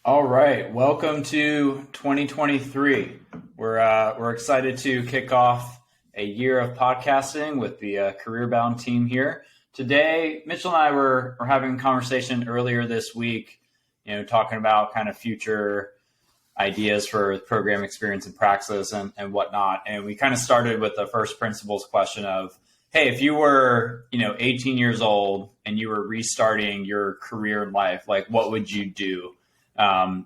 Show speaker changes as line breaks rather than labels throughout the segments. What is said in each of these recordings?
All right, welcome to 2023. We're excited to kick off a year of podcasting with the Career Bound team here. Today, Mitchell and I were having a conversation earlier this week, talking about kind of future ideas for program experience in Praxis and whatnot. And we kind of started with the first principles question of, hey, if you were, 18 years old and you were restarting your career in life, like what would you do?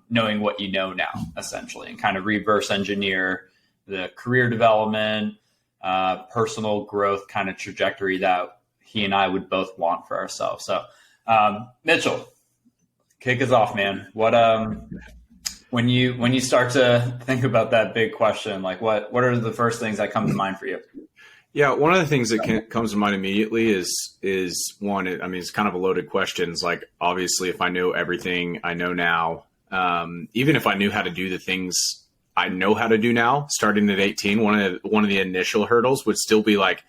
Knowing what you know now, essentially, and kind of reverse engineer the career development, personal growth kind of trajectory that he and I would both want for ourselves. So, Mitchell, kick us off, man. What when you start to think about that big question, like what are the first things that come to mind for you?
Yeah, one of the things that comes to mind immediately is one. I mean, it's kind of a loaded question. It's like, obviously, if I know everything I know now, even if I knew how to do the things I know how to do now, starting at 18, one of the initial hurdles would still be like,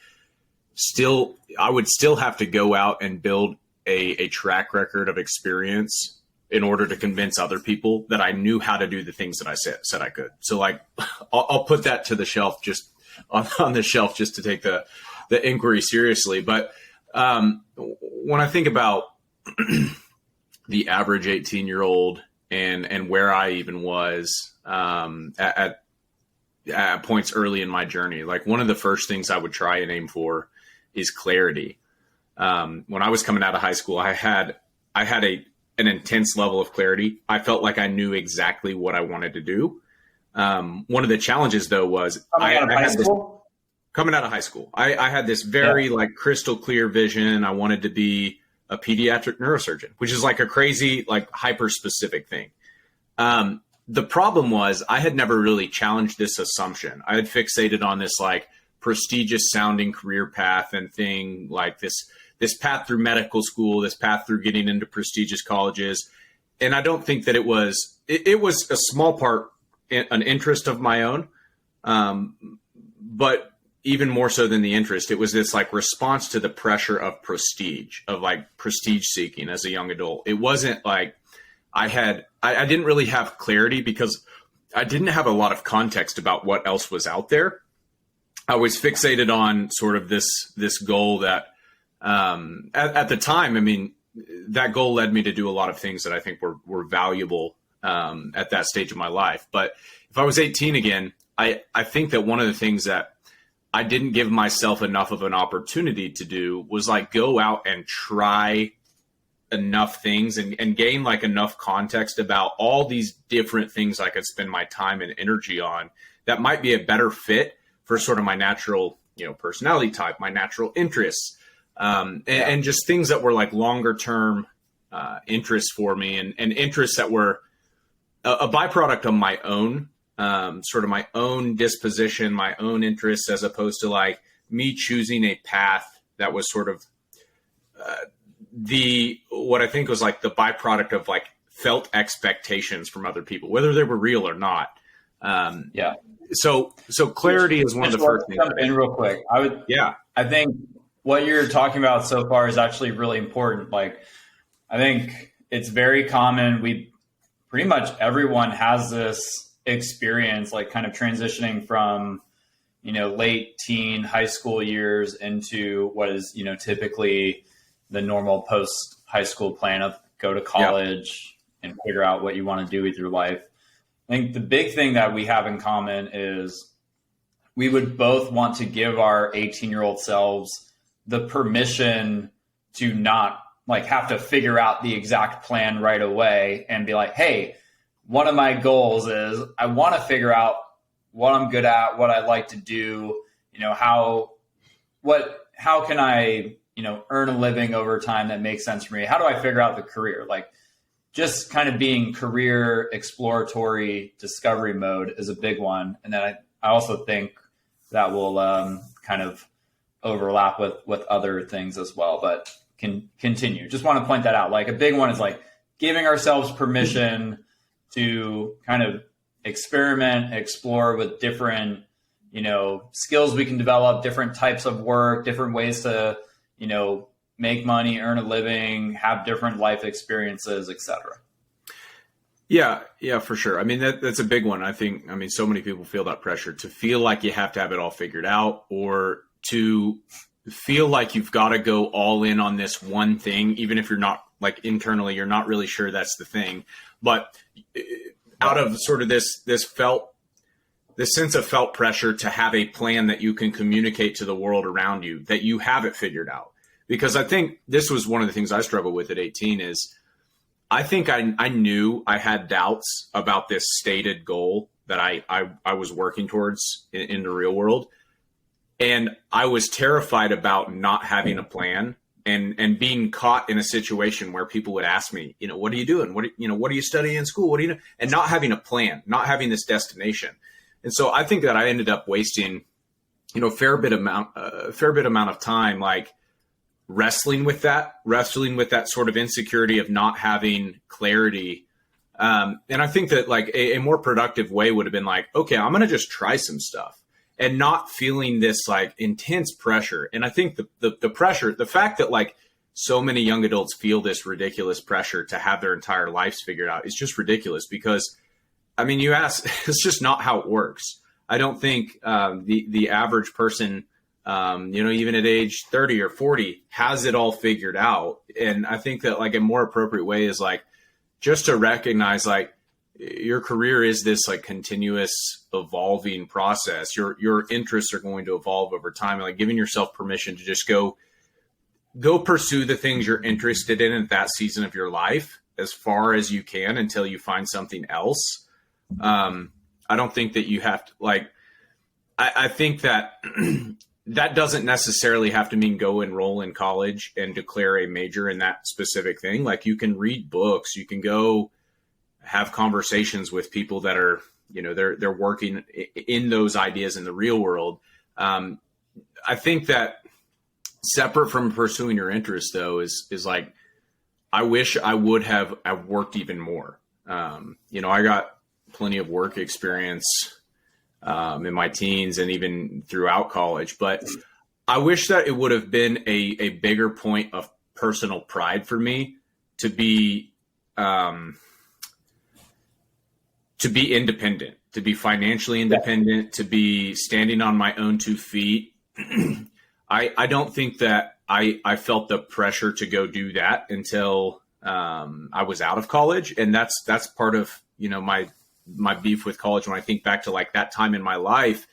I would still have to go out and build a track record of experience in order to convince other people that I knew how to do the things that I said I could. So, like, I'll put that to the shelf just. On the shelf just to take the inquiry seriously. But when I think about the average 18-year-old and where I even was at points early in my journey, like one of the first things I would try and aim for is clarity. When I was coming out of high school, I had an intense level of clarity. I felt like I knew exactly what I wanted to do. One of the challenges, though, was coming out of high school, I had this very crystal clear vision. I wanted to be a pediatric neurosurgeon, which is like a crazy, hyper specific thing. The problem was I had never really challenged this assumption. I had fixated on this prestigious sounding career path and thing, like this path through medical school, this path through getting into prestigious colleges. And I don't think that it was a small part, an interest of my own. But even more so than the interest, it was this response to the pressure of prestige seeking as a young adult. It wasn't like I didn't really have clarity because I didn't have a lot of context about what else was out there. I was fixated on sort of this goal that at the time, I mean, that goal led me to do a lot of things that I think were valuable at that stage of my life. But if I was 18 again, I think that one of the things that I didn't give myself enough of an opportunity to do was go out and try enough things and gain enough context about all these different things I could spend my time and energy on that might be a better fit for sort of my natural, personality type, my natural interests, and just things that were longer term interests for me and interests that were a byproduct of my own, sort of my own disposition, my own interests, as opposed to me choosing a path that was sort of what I think was the byproduct of felt expectations from other people, whether they were real or not. So clarity is one of the first things.
Jump in real quick. I think what you're talking about so far is actually really important. I think it's very common. Pretty much everyone has this experience, kind of transitioning from, late teen high school years into what is, typically the normal post high school plan of go to college and figure out what you want to do with your life. I think the big thing that we have in common is we would both want to give our 18-year-old selves the permission to not have to figure out the exact plan right away and be like, hey, one of my goals is I want to figure out what I'm good at, what I like to do, how can I, earn a living over time that makes sense for me? How do I figure out the career? Just kind of being career exploratory discovery mode is a big one. And then I also think that will kind of overlap with other things as well, but can continue. Just want to point that out. A big one is giving ourselves permission to kind of experiment, explore with different, skills we can develop, different types of work, different ways to, make money, earn a living, have different life experiences, etc.
Yeah, for sure. I mean, that's a big one. I mean, so many people feel that pressure to feel like you have to have it all figured out, or to feel like you've got to go all in on this one thing, even if you're not, like, internally, you're not really sure that's the thing. But out of sort of this sense of felt pressure to have a plan that you can communicate to the world around you, that you have it figured out. Because I think this was one of the things I struggled with at 18 is, I think I knew I had doubts about this stated goal that I was working towards in the real world. And I was terrified about not having a plan and being caught in a situation where people would ask me, what are you doing? What are you studying in school? What do you know? And not having a plan, not having this destination. And so I think that I ended up wasting, a fair bit amount of time, like, wrestling with that sort of insecurity of not having clarity. And I think that, like, a more productive way would have been like, okay, I'm going to just try some stuff and not feeling this, like, intense pressure. And I think the pressure, the fact that, like, so many young adults feel this ridiculous pressure to have their entire lives figured out is just ridiculous, because, I mean, you ask, it's just not how it works. I don't think the average person, even at age 30 or 40, has it all figured out. And I think that, like, a more appropriate way is, like, just to recognize, like, your career is this, like, continuous evolving process. Your interests are going to evolve over time, and, like, giving yourself permission to just go pursue the things you're interested in at that season of your life as far as you can until you find something else. I don't think that you have to, like, I think that that doesn't necessarily have to mean go enroll in college and declare a major in that specific thing. Like, you can read books, you can go have conversations with people that are, they're working in those ideas in the real world. I think that separate from pursuing your interest, though, is like, I wish I would have worked even more. I got plenty of work experience in my teens and even throughout college, but I wish that it would have been a bigger point of personal pride for me to be independent, to be financially independent, to be standing on my own 2 feet. I don't think that I felt the pressure to go do that until I was out of college. And that's part of, my beef with college. When I think back to, like, that time in my life,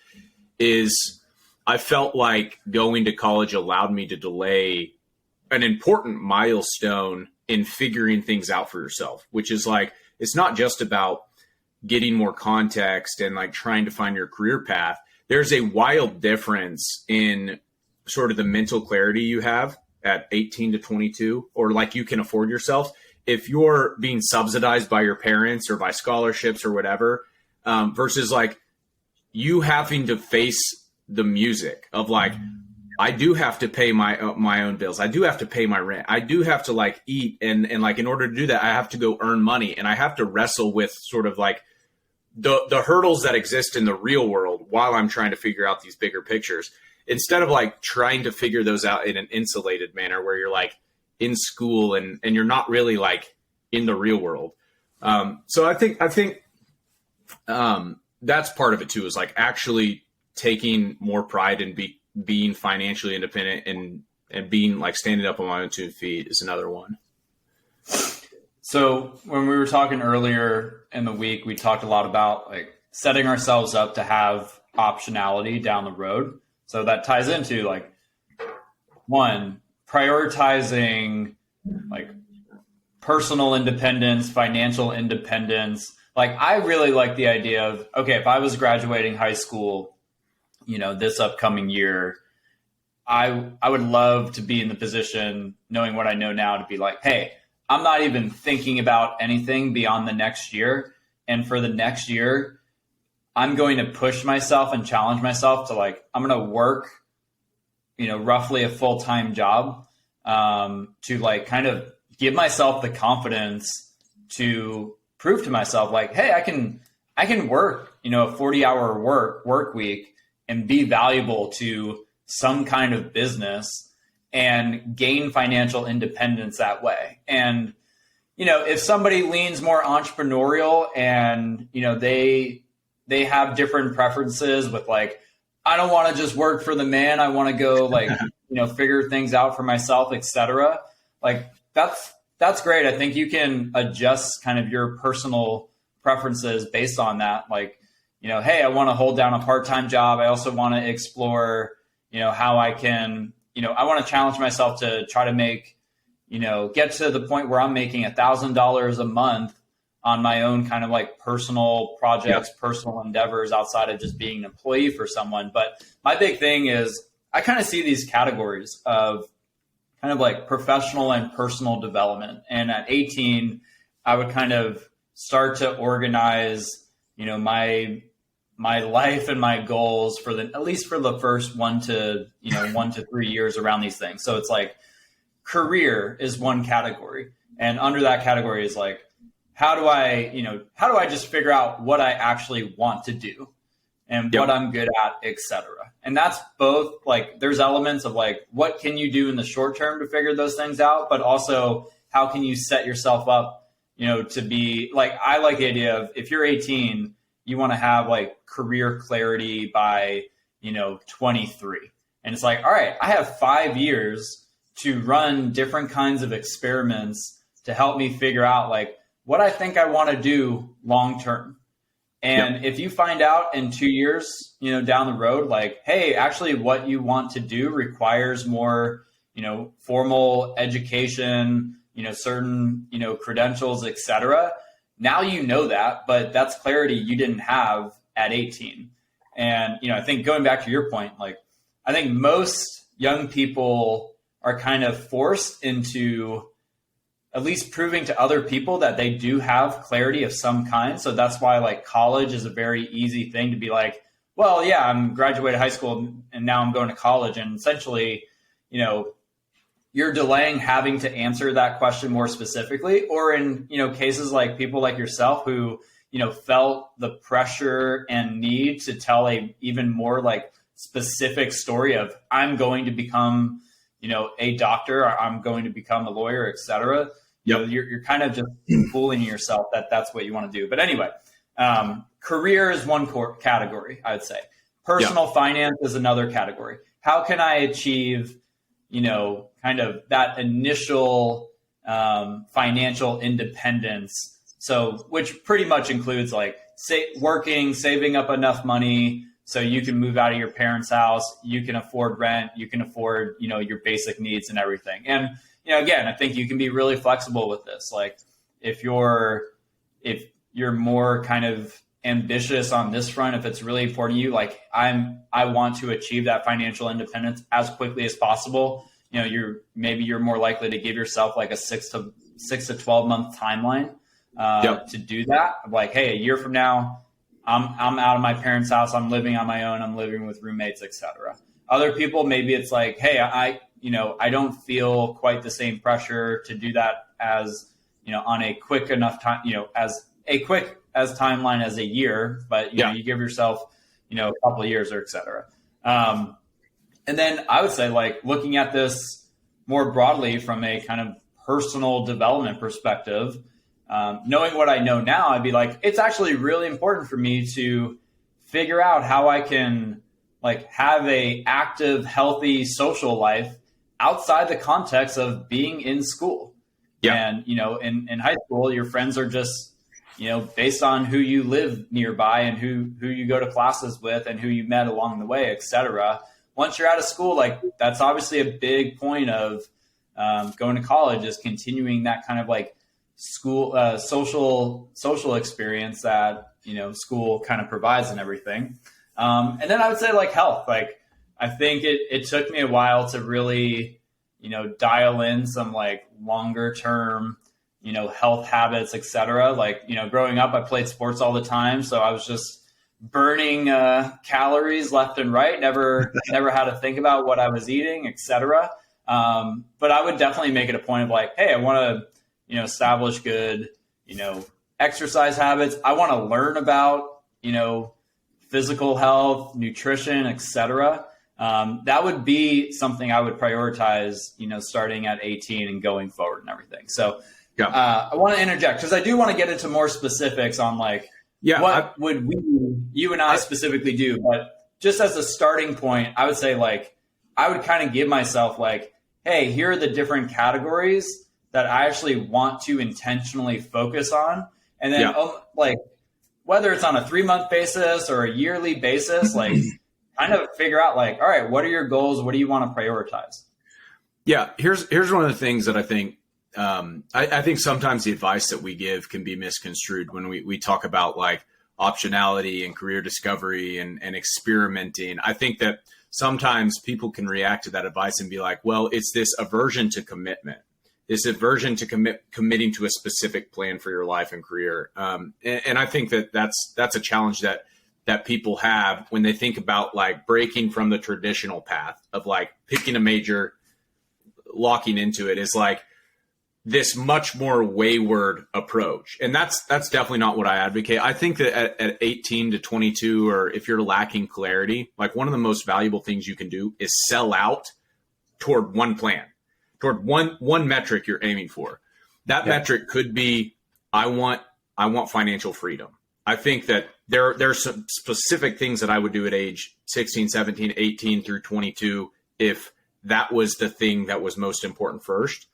is I felt like going to college allowed me to delay an important milestone in figuring things out for yourself, which is, like, it's not just about getting more context and, like, trying to find your career path. There's a wild difference in sort of the mental clarity you have at 18 to 22, or, like, you can afford yourself. If you're being subsidized by your parents or by scholarships or whatever, versus, like, you having to face the music of, like, I do have to pay my own bills. I do have to pay my rent. I do have to, like, eat. And like, in order to do that, I have to go earn money, and I have to wrestle with sort of, like, the hurdles that exist in the real world while I'm trying to figure out these bigger pictures, instead of, like, trying to figure those out in an insulated manner where you're, like, in school and you're not really, like, in the real world. So I think that's part of it too, is, like, actually taking more pride in being financially independent and being, like, standing up on my own 2 feet is another one.
So when we were talking earlier in the week, we talked a lot about, like, setting ourselves up to have optionality down the road. So that ties into, like, one, prioritizing, like, personal independence, financial independence. Like, I really like the idea of, okay, if I was graduating high school, this upcoming year, I would love to be in the position, knowing what I know now, to be like, hey, I'm not even thinking about anything beyond the next year. And for the next year, I'm going to push myself and challenge myself to, like, I'm going to work, roughly a full-time job, to, like, kind of give myself the confidence to prove to myself, like, hey, I can work, a 40-hour work week and be valuable to some kind of business and gain financial independence that way. And, if somebody leans more entrepreneurial and, they have different preferences with like, I don't want to just work for the man. I want to go like, figure things out for myself, etc. Like that's great. I think you can adjust kind of your personal preferences based on that. Like, hey, I want to hold down a part-time job. I also want to explore, how I can, I want to challenge myself to try to make, get to the point where I'm making $1,000 a month on my own kind of like personal projects, personal endeavors outside of just being an employee for someone. But my big thing is I kind of see these categories of kind of like professional and personal development. And at 18, I would kind of start to organize, my life and my goals for at least for the first 1 to 3 years around these things. So it's like career is one category. And under that category is like, how do I just figure out what I actually want to do and what I'm good at, et cetera. And that's both like, there's elements of like, what can you do in the short term to figure those things out? But also how can you set yourself up, to be like, I like the idea of if you're 18, you want to have like career clarity by, 23. And it's like, all right, I have 5 years to run different kinds of experiments to help me figure out like what I think I want to do long term. And if you find out in 2 years, down the road, like, hey, actually what you want to do requires more, formal education, certain, credentials, et cetera. Now you know that, but that's clarity you didn't have at 18. And, I think going back to your point, like, I think most young people are kind of forced into at least proving to other people that they do have clarity of some kind. So that's why like college is a very easy thing to be like, well, yeah, I'm graduated high school and now I'm going to college. And essentially, you're delaying having to answer that question more specifically, or in, cases like people like yourself who, felt the pressure and need to tell a even more like specific story of I'm going to become, a doctor, or I'm going to become a lawyer, et cetera. You're kind of just fooling yourself that that's what you want to do. But anyway, career is one category, I would say. Personal finance is another category. How can I achieve, kind of that initial financial independence? So, which pretty much includes like working, saving up enough money so you can move out of your parents' house, you can afford rent, you can afford, your basic needs and everything. And, again, I think you can be really flexible with this. Like if you're more kind of ambitious on this front, if it's really important to you, like I want to achieve that financial independence as quickly as possible. You're more likely to give yourself like a 6 to 12 month timeline to do that. Like, hey, a year from now, I'm out of my parents' house. I'm living on my own. I'm living with roommates, et cetera. Other people, maybe it's like, hey, I don't feel quite the same pressure to do that as, on a quick enough time, as timeline as a year, but you give yourself, a couple of years or et cetera. And then I would say like looking at this more broadly from a kind of personal development perspective, knowing what I know now, I'd be like, it's actually really important for me to figure out how I can like have a active, healthy social life outside the context of being in school. And, in high school, your friends are just, based on who you live nearby and who you go to classes with and who you met along the way, et cetera. Once you're out of school, like that's obviously a big point of going to college is continuing that kind of like school, social experience that, school kind of provides and everything. And then I would say like health, like I think it took me a while to really, dial in some like longer term, health habits, et cetera. Like, growing up, I played sports all the time. So I was just burning calories left and right, never had to think about what I was eating, et cetera. But I would definitely make it a point of like, hey, I want to, establish good, exercise habits. I want to learn about, physical health, nutrition, et cetera. That would be something I would prioritize, starting at 18 and going forward and everything. So I want to interject because I do want to get into more specifics on like would you and I specifically do. But just as a starting point, I would say like I would kind of give myself like, hey, here are the different categories that I actually want to intentionally focus on. And then like whether it's on a 3-month basis or a yearly basis, like kind of figure out like, all right, what are your goals? What do you want to prioritize?
Yeah. Here's one of the things that I think, I think sometimes the advice that we give can be misconstrued when we talk about like optionality and career discovery and experimenting. I think that sometimes people can react to that advice and be like, well, it's this aversion to commitment, this aversion to committing to a specific plan for your life and career. And I think that that's a challenge that people have when they think about like breaking from the traditional path of like picking a major, locking into it is like this much more wayward approach. And that's definitely not what I advocate. I think that at 18 to 22, or if you're lacking clarity, like one of the most valuable things you can do is sell out toward one plan, toward one metric you're aiming for. That metric could be, I want financial freedom. I think that there are some specific things that I would do at age 16, 17, 18 through 22 if that was the thing that was most important first.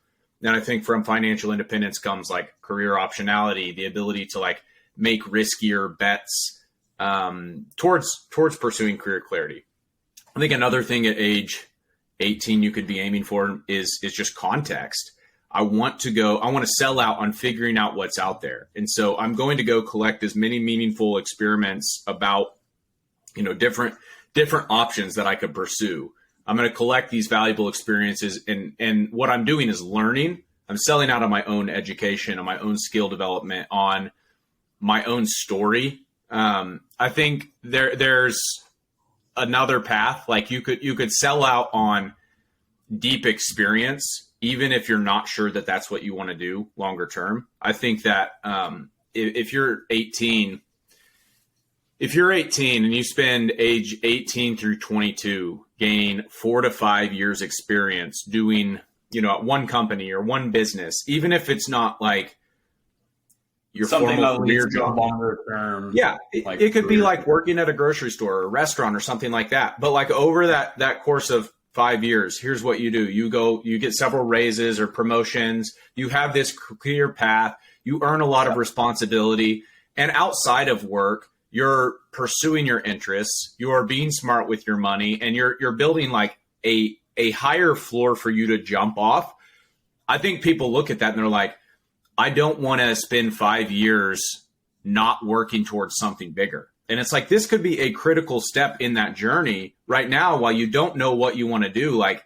And I think from financial independence comes like career optionality, the ability to like make riskier bets towards pursuing career clarity. I think another thing at age 18 you could be aiming for is just context. I want to sell out on figuring out what's out there. And so I'm going to go collect as many meaningful experiments about, different options that I could pursue. I'm going to collect these valuable experiences. And what I'm doing is learning. I'm selling out on my own education, on my own skill development, on my own story. I think there's another path. Like you could sell out on deep experience, even if you're not sure that that's what you want to do longer term. I think that if you're 18 and you spend age 18 through 22 gain 4 to 5 years experience doing, at one company or one business, even if it's not like your
something
formal
that
career
leads to
job.
Longer term.
Yeah. It could be like working at a grocery store or a restaurant or something like that. But like over that course of 5 years, here's what you do. You get several raises or promotions. You have this clear path. You earn a lot of responsibility. And outside of work, you're pursuing your interests. You are being smart with your money, and you're building like a higher floor for you to jump off. I think people look at that and they're like, I don't want to spend 5 years not working towards something bigger. And it's like, this could be a critical step in that journey right now. While you don't know what you want to do, like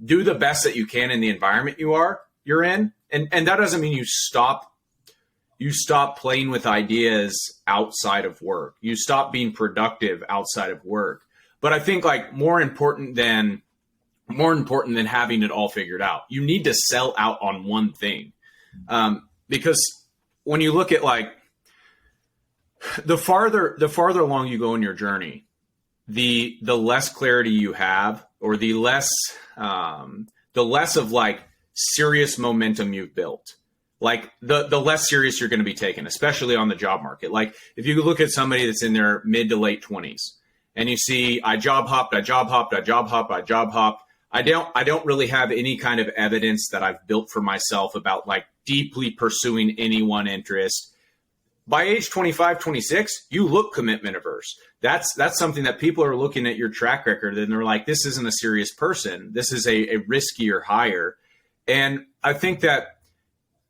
do the best that you can in the environment you're in. And that doesn't mean you stop playing with ideas outside of work. You stop being productive outside of work. But I think like more important than having it all figured out, you need to sell out on one thing. Because when you look at like the farther along you go in your journey, the less clarity you have, or the less of like serious momentum you've built. Like the less serious you're going to be taken, especially on the job market. Like if you look at somebody that's in their mid to late 20s and you see, I job hopped. I don't really have any kind of evidence that I've built for myself about like deeply pursuing any one interest. By age 25, 26, you look commitment averse. That's something that people are looking at your track record and they're like, this isn't a serious person. This is a riskier hire. And I think that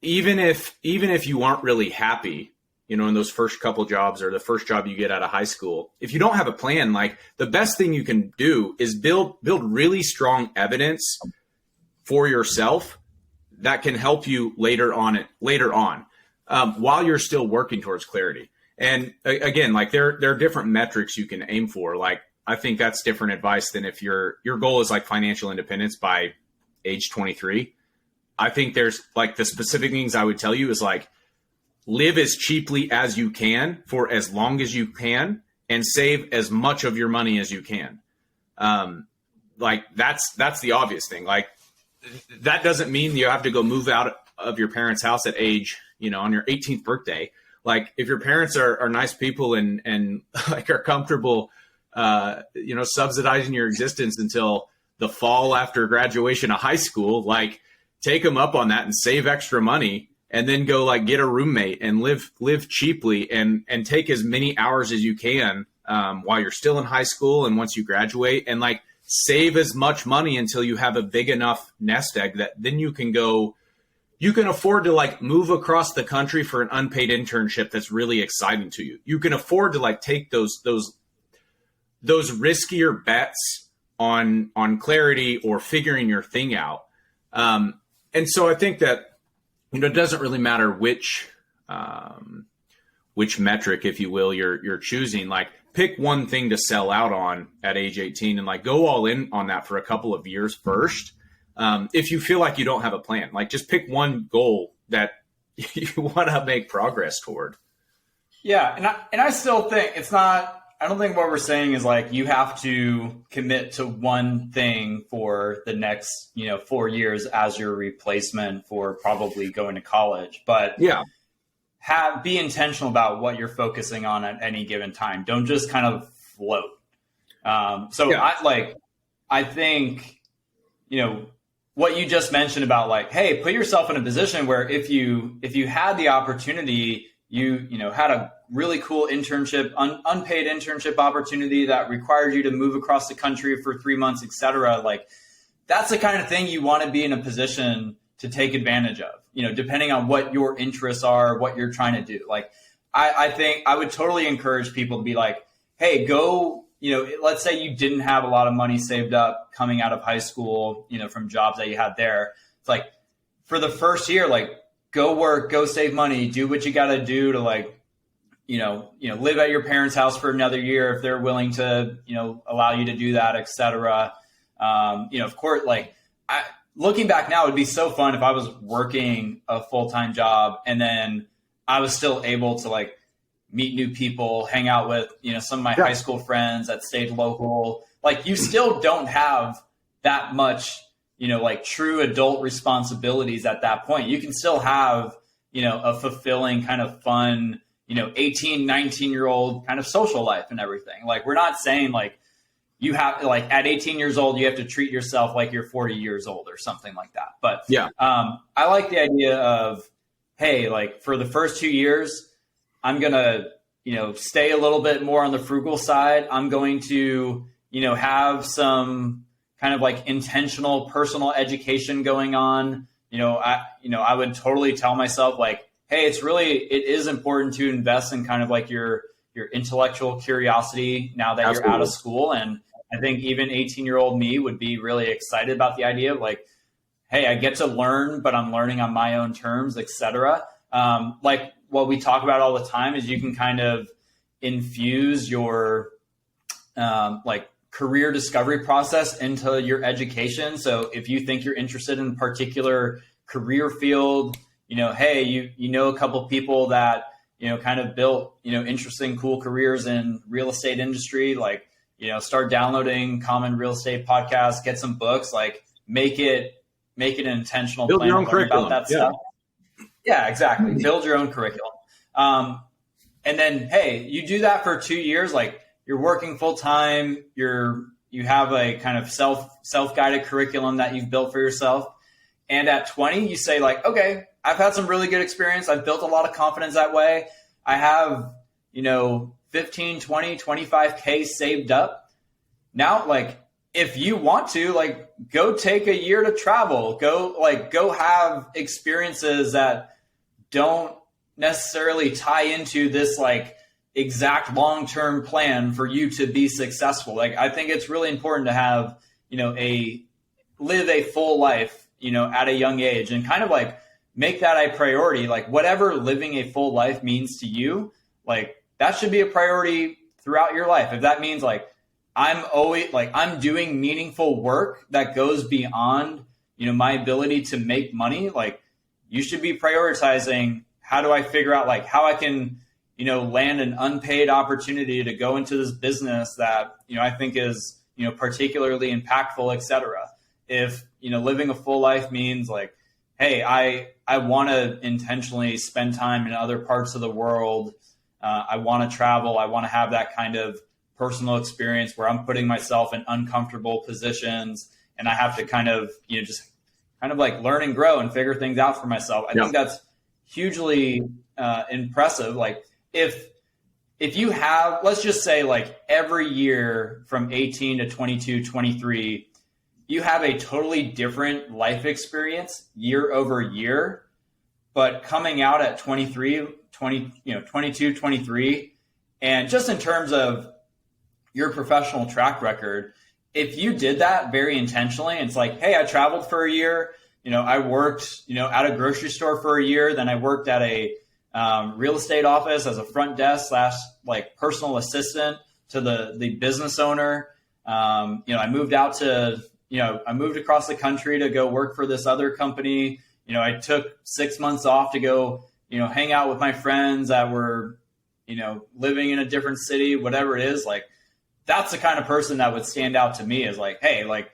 even if you aren't really happy, in those first couple jobs or the first job you get out of high school, if you don't have a plan, like the best thing you can do is build really strong evidence for yourself that can help you later on while you're still working towards clarity. And again, like there are different metrics you can aim for. Like I think that's different advice than if your goal is like financial independence by age 23. I think there's like the specific things I would tell you is like, live as cheaply as you can for as long as you can and save as much of your money as you can. Like that's the obvious thing. Like that doesn't mean you have to go move out of your parents' house at age, on your 18th birthday. Like if your parents are nice people and like are comfortable, subsidizing your existence until the fall after graduation of high school, like take them up on that and save extra money and then go like get a roommate and live cheaply and take as many hours as you can while you're still in high school. And once you graduate and like save as much money until you have a big enough nest egg that then you can afford to like move across the country for an unpaid internship that's really exciting to you. You can afford to like take those riskier bets on clarity or figuring your thing out. And so I think that, it doesn't really matter which metric, if you will, you're choosing. Like pick one thing to sell out on at age 18 and like go all in on that for a couple of years first. If you feel like you don't have a plan, like just pick one goal that you want to make progress toward.
Yeah. And I still think I don't think what we're saying is like you have to commit to one thing for the next, 4 years as your replacement for probably going to college. But
yeah,
be intentional about what you're focusing on at any given time. Don't just kind of float. I think, what you just mentioned about like, hey, put yourself in a position where if you had the opportunity, you had a really cool internship, unpaid internship opportunity that required you to move across the country for 3 months, et cetera. Like that's the kind of thing you want to be in a position to take advantage of, depending on what your interests are, what you're trying to do. Like, I think I would totally encourage people to be like, hey, go, let's say you didn't have a lot of money saved up coming out of high school, from jobs that you had there. It's like for the first year, like go work, go save money, do what you got to do to like, live at your parents' house for another year if they're willing to, allow you to do that, et cetera. Of course, like looking back now, it'd be so fun if I was working a full-time job and then I was still able to like meet new people, hang out with, some of my high school friends that stayed local. Like you still don't have that much, like true adult responsibilities at that point. You can still have, a fulfilling kind of fun, 18, 19-year-old kind of social life and everything. Like we're not saying like you have like at 18 years old, you have to treat yourself like you're 40 years old or something like that. But yeah, I like the idea of, hey, like for the first 2 years, I'm going to, stay a little bit more on the frugal side. I'm going to, have some kind of like intentional personal education going on. I would totally tell myself like, hey, it is important to invest in kind of like your intellectual curiosity now that Absolutely. You're out of school. And I think even 18-year-old me would be really excited about the idea of like, hey, I get to learn, but I'm learning on my own terms, et cetera. Like what we talk about all the time is you can kind of infuse your like career discovery process into your education. So if you think you're interested in a particular career field, hey, you know a couple of people that, kind of built, interesting, cool careers in real estate industry, like, start downloading common real estate podcasts, get some books, like make it an intentional
Build
plan
your own
to learn
curriculum.
about that stuff. Yeah, exactly. Build your own curriculum. And then, hey, you do that for 2 years, like you're working full time, you have a kind of self-guided curriculum that you've built for yourself. And at 20, you say like, okay, I've had some really good experience. I've built a lot of confidence that way. I have, 15, 20, 25K saved up. Now, like, if you want to, like, go take a year to travel, go have experiences that don't necessarily tie into this like exact long-term plan for you to be successful. Like, I think it's really important to have, live a full life, at a young age and kind of like make that a priority. Like whatever living a full life means to you, like that should be a priority throughout your life. If that means like, I'm doing meaningful work that goes beyond, my ability to make money. Like you should be prioritizing, how do I figure out like how I can, land an unpaid opportunity to go into this business that, I think is, particularly impactful, et cetera. If, living a full life means like, hey, I want to intentionally spend time in other parts of the world. I want to travel. I want to have that kind of personal experience where I'm putting myself in uncomfortable positions and I have to kind of, just kind of like learn and grow and figure things out for myself. I think that's hugely impressive. Like if you have, let's just say like every year from 18 to 22, 23, you have a totally different life experience year over year, but coming out at 22, 23, and just in terms of your professional track record, if you did that very intentionally, it's like, hey, I traveled for a year, I worked, at a grocery store for a year, then I worked at a real estate office as a front desk / like personal assistant to the business owner. I moved out to, I moved across the country to go work for this other company. I took 6 months off to go, hang out with my friends that were, living in a different city, whatever it is. Like, that's the kind of person that would stand out to me as like, hey, like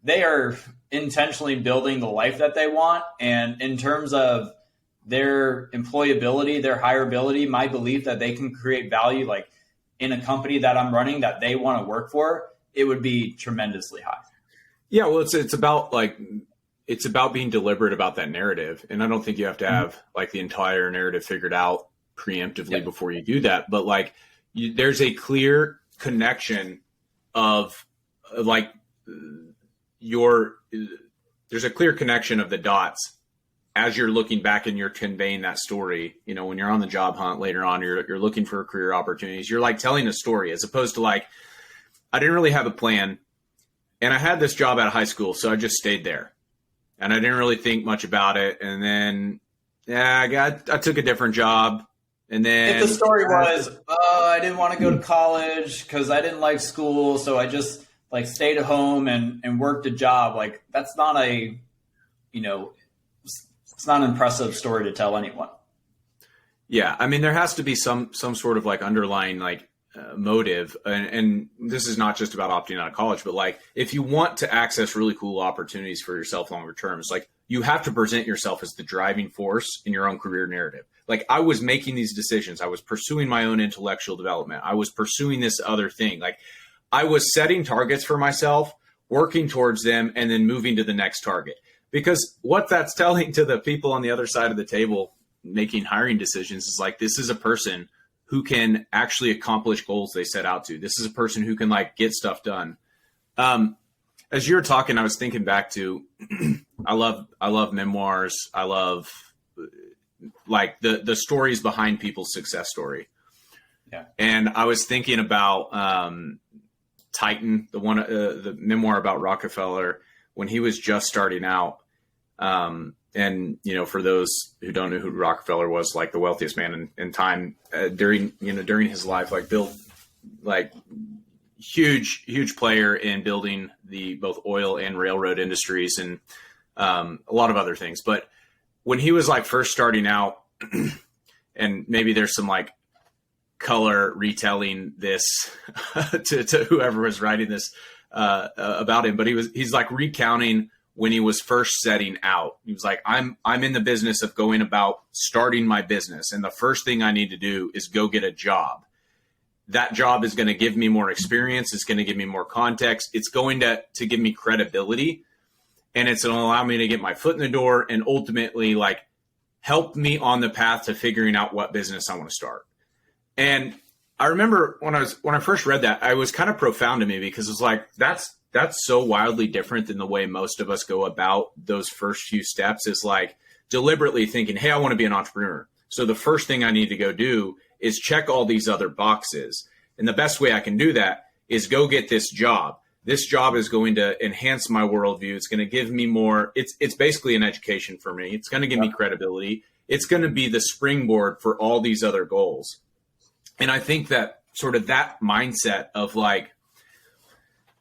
they are intentionally building the life that they want. And in terms of their employability, their hireability, my belief that they can create value, like in a company that I'm running that they want to work for, it would be tremendously high.
Yeah. Well, it's about being deliberate about that narrative. And I don't think you have to have like the entire narrative figured out preemptively before you do that. But like there's a clear connection of like there's a clear connection of the dots as you're looking back and you're conveying that story. When you're on the job hunt later on, you're looking for career opportunities. You're like telling a story as opposed to like, I didn't really have a plan and I had this job out of high school. So I just stayed there and I didn't really think much about it. And then, I took a different job. And then
if the story was, I didn't want to go to college because I didn't like school, so I just like stayed at home and worked a job. Like that's not it's not an impressive story to tell anyone.
Yeah, I mean there has to be some sort of like underlying like motive, and this is not just about opting out of college, but like if you want to access really cool opportunities for yourself longer term, it's like you have to present yourself as the driving force in your own career narrative. Like I was making these decisions. I was pursuing my own intellectual development. I was pursuing this other thing. Like I was setting targets for myself, working towards them, and then moving to the next target. Because what that's telling to the people on the other side of the table making hiring decisions is like, this is a person who can actually accomplish goals they set out to. This is a person who can like get stuff done. As you were talking, I was thinking back to, I love memoirs. I love like the stories behind people's success story.
Yeah.
And I was thinking about Titan, the memoir about Rockefeller when he was just starting out. And, for those who don't know who Rockefeller was, like the wealthiest man in time during his life, like built like huge player in building the both oil and railroad industries and a lot of other things. But when he was like first starting out, and maybe there's some like color retelling this to whoever was writing this about him, but he's like recounting when he was first setting out. He was like, I'm in the business of going about starting my business, and the first thing I need to do is go get a job. That job is going to give me more experience. It's going to give me more context. It's going to give me credibility, and it's going to allow me to get my foot in the door and ultimately like help me on the path to figuring out what business I want to start. And I remember when I first read that, I was kind of profound to me because it's like, that's so wildly different than the way most of us go about those first few steps. Is like deliberately thinking, hey, I want to be an entrepreneur. So the first thing I need to go do is check all these other boxes. And the best way I can do that is go get this job. This job is going to enhance my worldview. It's going to give me more. It's basically an education for me. It's going to give me credibility. It's going to be the springboard for all these other goals. And I think that sort of that mindset of like,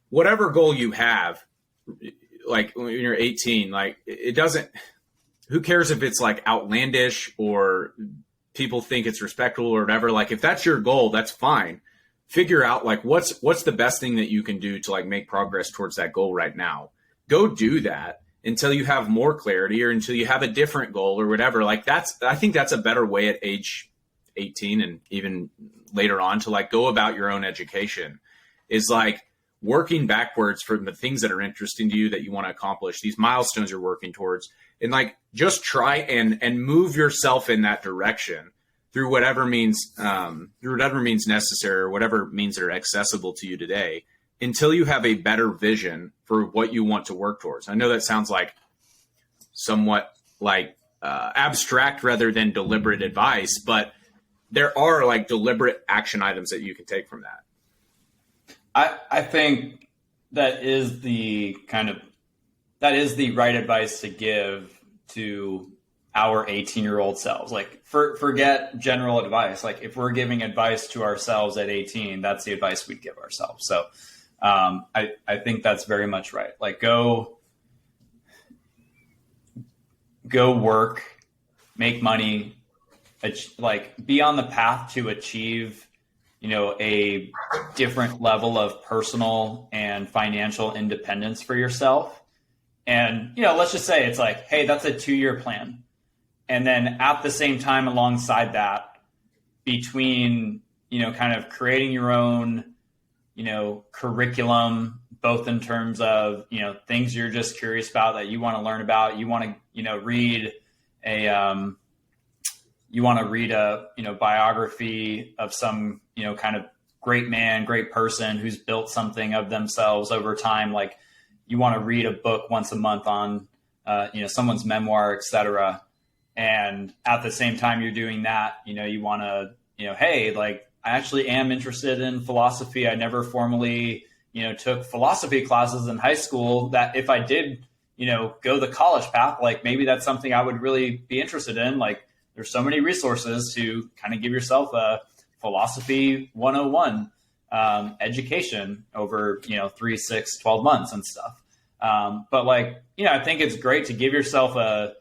whatever goal you have, like when you're 18, like it doesn't, who cares if it's like outlandish or people think it's respectable or whatever. Like if that's your goal, that's fine. Figure out like what's the best thing that you can do to like make progress towards that goal right now. Go do that. until you have more clarity or until you have a different goal or whatever. Like I think that's a better way at age 18 and even later on to like go about your own education, is like working backwards from the things that are interesting to you that you want to accomplish, these milestones you're working towards, and like just try and move yourself in that direction through whatever means necessary or whatever means that are accessible to you today, until you have a better vision for what you want to work towards. I know that sounds like somewhat like abstract rather than deliberate advice, but there are like deliberate action items that you can take from that.
I think that is the right advice to give to our 18-year-old selves. Like forget general advice. Like if we're giving advice to ourselves at 18, that's the advice we'd give ourselves. So I think that's very much right. Like go work, make money, like be on the path to achieve, a different level of personal and financial independence for yourself. And, let's just say it's like, hey, that's a 2-year plan. And then at the same time, alongside that, between, kind of creating your own, curriculum, both in terms of, things you're just curious about that you want to learn about, you want to, read a biography of some, kind of great man, great person who's built something of themselves over time. Like you want to read a book once a month on, someone's memoir, et cetera. And at the same time you're doing that, you want to, hey, like I actually am interested in philosophy. I never formally, took philosophy classes in high school. That if I did, go the college path, like maybe that's something I would really be interested in. Like there's so many resources to kind of give yourself a philosophy 101 education over, 3, 6, 12 months and stuff. But like, I think it's great to give yourself a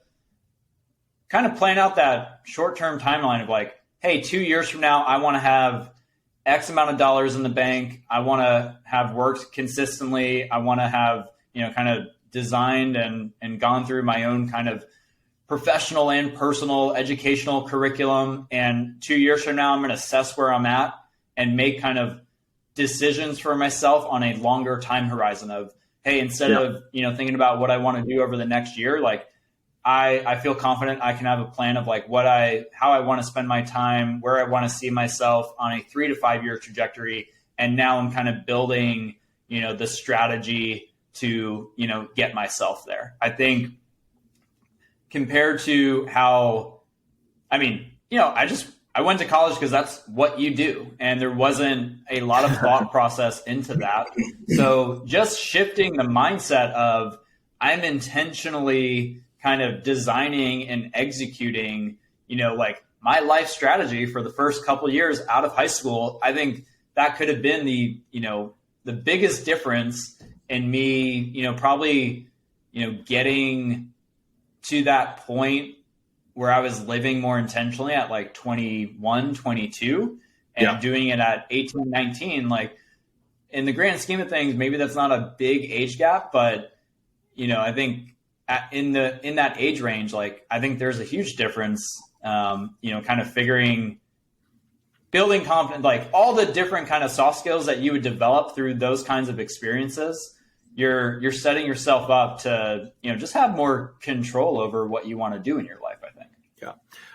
kind of plan out that short-term timeline of like, hey, 2 years from now, I want to have X amount of dollars in the bank. I want to have worked consistently. I want to have, kind of designed and gone through my own kind of professional and personal educational curriculum. And 2 years from now, I'm going to assess where I'm at and make kind of decisions for myself on a longer time horizon of, hey, instead of, thinking about what I want to do over the next year, like I feel confident I can have a plan of like how I want to spend my time, where I want to see myself on a 3 to 5 year trajectory. And now I'm kind of building, the strategy to, get myself there. I think compared to how, I went to college because that's what you do. And there wasn't a lot of thought process into that. So just shifting the mindset of I'm intentionally kind of designing and executing, like my life strategy for the first couple of years out of high school. I think that could have been the biggest difference in me, probably, getting to that point where I was living more intentionally at like 21, 22 and doing it at 18, 19. Like in the grand scheme of things, maybe that's not a big age gap, but, I think in that age range, like I think there's a huge difference, kind of building confidence, like all the different kind of soft skills that you would develop through those kinds of experiences. You're setting yourself up to, just have more control over what you want to do in your life, I think.
Yeah.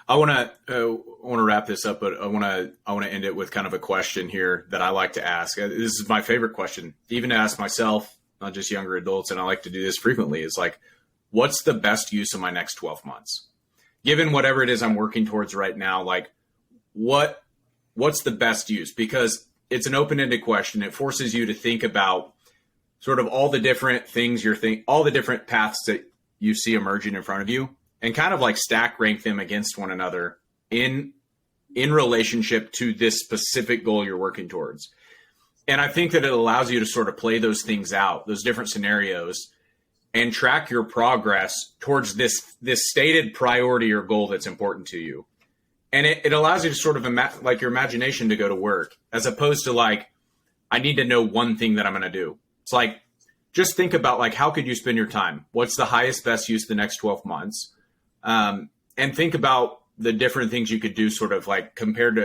I want to wrap this up, but I want to end it with kind of a question here that I like to ask. This is my favorite question, even to ask myself, not just younger adults. And I like to do this frequently. It's like, what's the best use of my next 12 months? Given whatever it is I'm working towards right now, like what's the best use? Because it's an open-ended question. It forces you to think about sort of all the different things all the different paths that you see emerging in front of you, and kind of like stack rank them against one another in relationship to this specific goal you're working towards. And I think that it allows you to sort of play those things out, those different scenarios, and track your progress towards this stated priority or goal that's important to you. And it allows you to sort of like your imagination to go to work, as opposed to like, I need to know one thing that I'm going to do. It's like, just think about like, how could you spend your time? What's the highest, best use of the next 12 months? And think about the different things you could do sort of like compared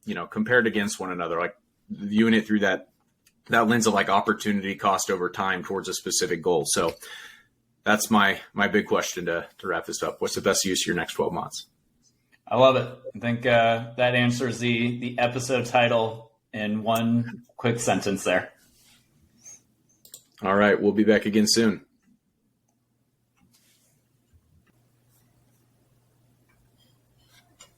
against one another, like viewing it through that lens of like opportunity cost over time towards a specific goal. So that's my big question to wrap this up. What's the best use of your next 12 months?
I love it. I think that answers the episode title in one quick sentence there.
All right. We'll be back again soon.